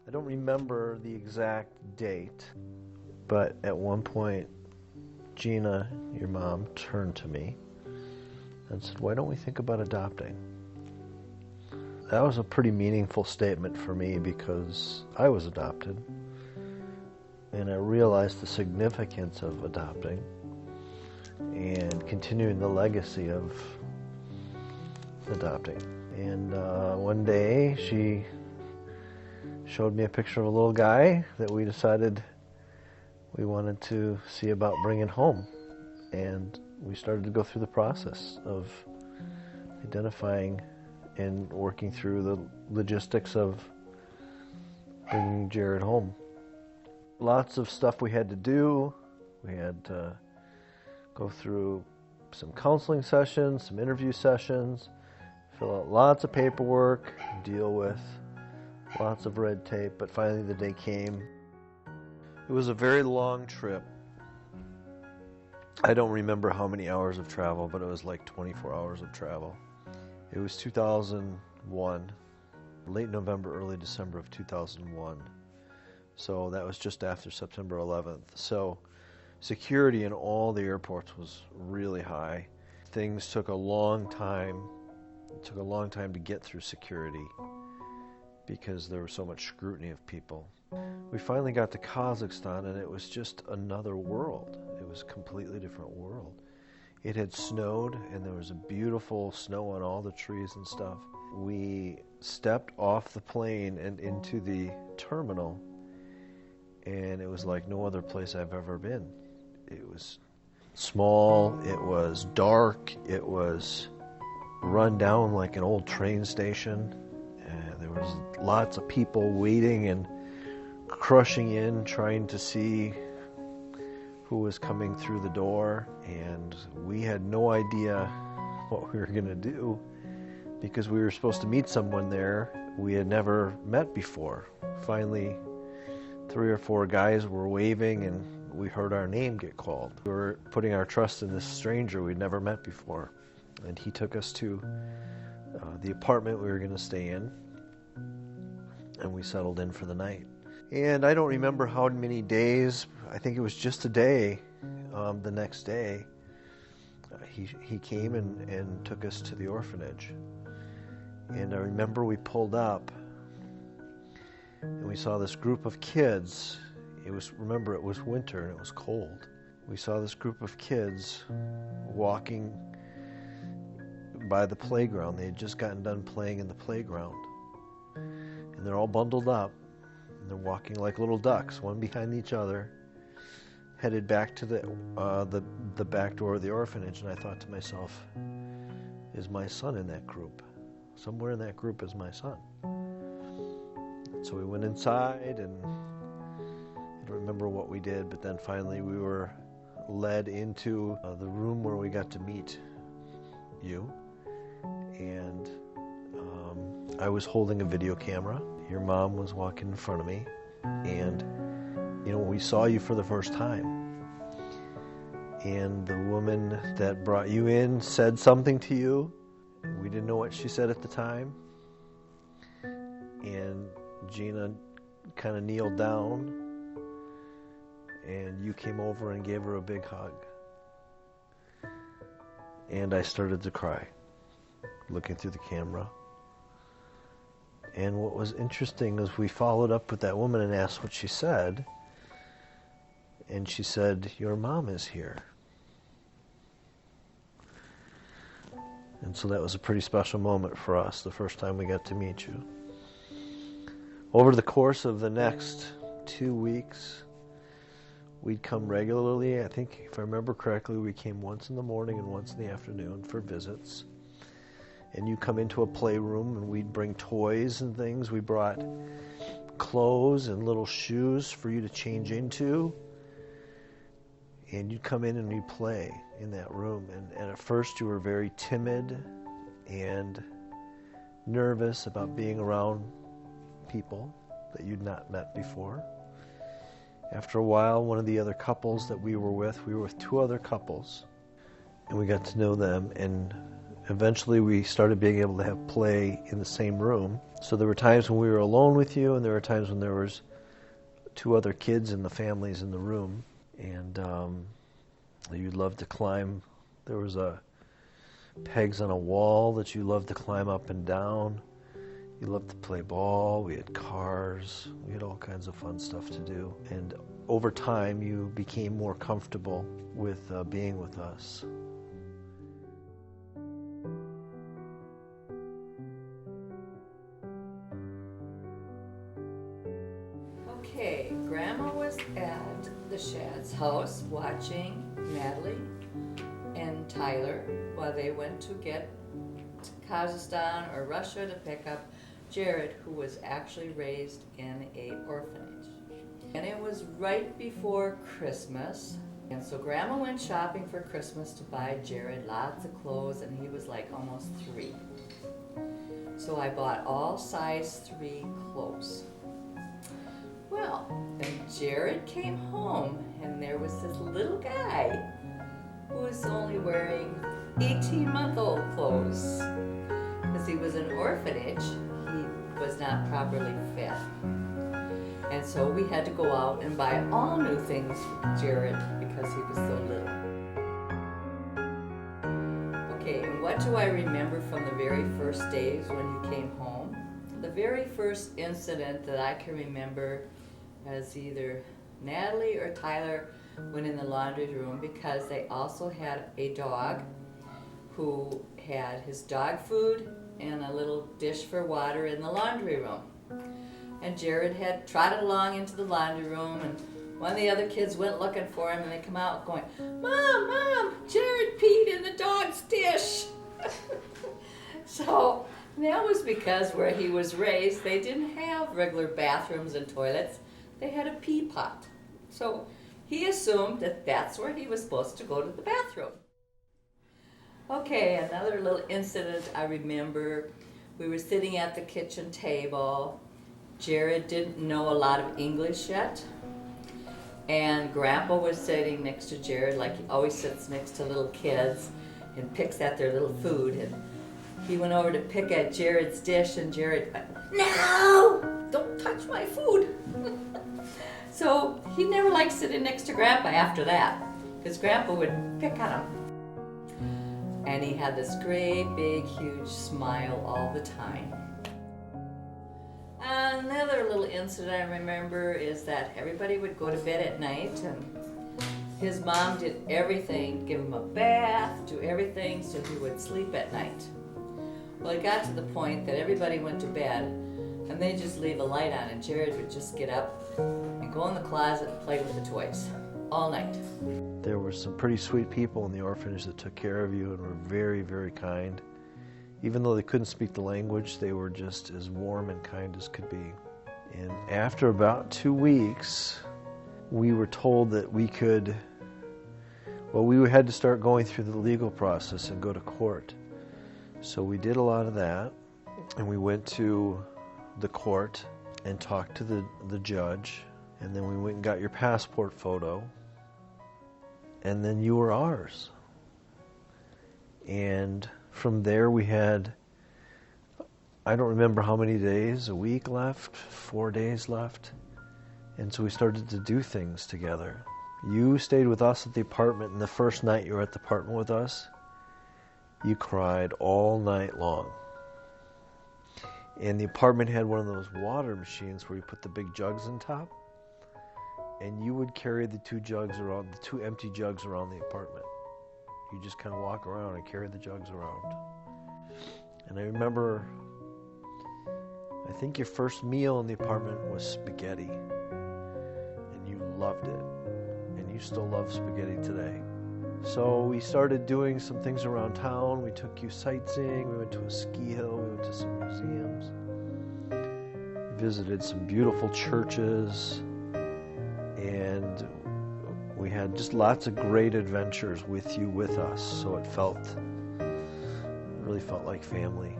I don't remember the exact date, but at one point, Gina, your mom, turned to me and said, "Why don't we think about adopting?" That was a pretty meaningful statement for me because I was adopted, and I realized the significance of adopting and continuing the legacy of adopting. And one day she showed me a picture of a little guy that we decided we wanted to see about bringing home. And we started to go through the process of identifying and working through the logistics of bringing Jarrod home. Lots of stuff we had to do. We had to go through some counseling sessions, some interview sessions, fill out lots of paperwork, deal with lots of red tape, but finally the day came. It was a very long trip. I don't remember how many hours of travel, but it was like 24 hours of travel. It was 2001, late November, early December of 2001. So that was just after September 11th. So security in all the airports was really high. Things took a long time. It took a long time to get through security because there was so much scrutiny of people. We finally got to Kazakhstan, and it was just another world. It was a completely different world. It had snowed, and there was a beautiful snow on all the trees and stuff. We stepped off the plane and into the terminal, and it was like no other place I've ever been. It was small, it was dark, it was run down like an old train station. There was lots of people waiting and crushing in, trying to see who was coming through the door, and we had no idea what we were going to do because we were supposed to meet someone there we had never met before. Finally, 3 or 4 guys were waving, and we heard our name get called. We were putting our trust in this stranger we'd never met before, and he took us to the apartment we were going to stay in, and we settled in for the night. And I don't remember how many days. I think it was just a day. The next day, he came and took us to the orphanage. And I remember we pulled up, and we saw this group of kids. It was winter and it was cold. We saw this group of kids walking by the playground. They had just gotten done playing in the playground, and they're all bundled up. They're walking like little ducks, one behind each other, headed back to the back door of the orphanage. And I thought to myself, is my son in that group? Somewhere in that group is my son. So we went inside, and I don't remember what we did, but then finally we were led into the room where we got to meet you. And I was holding a video camera. Your mom was walking in front of me, and we saw you for the first time. And the woman that brought you in said something to you. We didn't know what she said at the time. And Gina kind of kneeled down, and you came over and gave her a big hug. And I started to cry, looking through the camera. And what was interesting is we followed up with that woman and asked what she said. And she said, "Your mom is here." And so that was a pretty special moment for us, the first time we got to meet you. Over the course of the next 2 weeks, we'd come regularly. I think, if I remember correctly, we came once in the morning and once in the afternoon for visits. And you come into a playroom, and we'd bring toys and things. We brought clothes and little shoes for you to change into. And you'd come in and you'd play in that room. And at first you were very timid and nervous about being around people that you'd not met before. After a while, one of the other couples that we were with 2 other couples, and we got to know them. And Eventually we started being able to have play in the same room. So there were times when we were alone with you, and there were times when there was 2 other kids in the families in the room. And you'd love to climb. There was pegs on a wall that you loved to climb up and down. You loved to play ball. We had cars. We had all kinds of fun stuff to do. And over time, you became more comfortable with being with us. Okay, Grandma was at the Shad's house watching Natalie and Tyler while they went to get to Kazakhstan or Russia to pick up Jarrod, who was actually raised in an orphanage. And it was right before Christmas, and so Grandma went shopping for Christmas to buy Jarrod lots of clothes, and he was like almost 3. So I bought all size 3 clothes. Well, and Jarrod came home, and there was this little guy who was only wearing 18-month-old clothes. Because he was an orphanage, he was not properly fed. And so we had to go out and buy all new things for Jarrod because he was so little. Okay, and what do I remember from the very first days when he came home? The very first incident that I can remember as either Natalie or Tyler went in the laundry room because they also had a dog who had his dog food and a little dish for water in the laundry room. And Jarrod had trotted along into the laundry room, and one of the other kids went looking for him, and they come out going, Mom, Jarrod peed in the dog's dish. So that was because where he was raised, they didn't have regular bathrooms and toilets. They had a pee pot. So he assumed that that's where he was supposed to go to the bathroom. Okay, another little incident I remember. We were sitting at the kitchen table. Jarrod didn't know a lot of English yet. And Grandpa was sitting next to Jarrod like he always sits next to little kids and picks at their little food. And he went over to pick at Jarrod's dish, and Jarrod went, No! Don't touch my food! So he never liked sitting next to Grandpa after that, because Grandpa would pick on him. And he had this great, big, huge smile all the time. Another little incident I remember is that everybody would go to bed at night, and his mom did everything, give him a bath, do everything so he would sleep at night. Well, it got to the point that everybody went to bed, and they'd just leave a light on, and Jarrod would just get up and go in the closet and play with the toys all night. There were some pretty sweet people in the orphanage that took care of you and were very, very kind. Even though they couldn't speak the language, they were just as warm and kind as could be. And after about 2 weeks, we were told that we had to start going through the legal process and go to court. So we did a lot of that, and we went to the court and talked to the judge, and then we went and got your passport photo, and then you were ours. And from there we had, I don't remember how many days, a week left, 4 days left, and so we started to do things together. You stayed with us at the apartment, and the first night you were at the apartment with us, you cried all night long. And the apartment had one of those water machines where you put the big jugs on top, and you would carry the 2 empty jugs around the apartment. You just kind of walk around and carry the jugs around. And I remember, I think your first meal in the apartment was spaghetti, and you loved it, and you still love spaghetti today. So we started doing some things around town. We took you sightseeing. We went to a ski hill. We went to some museums. We visited some beautiful churches. And we had just lots of great adventures with you, with us. So it really felt like family.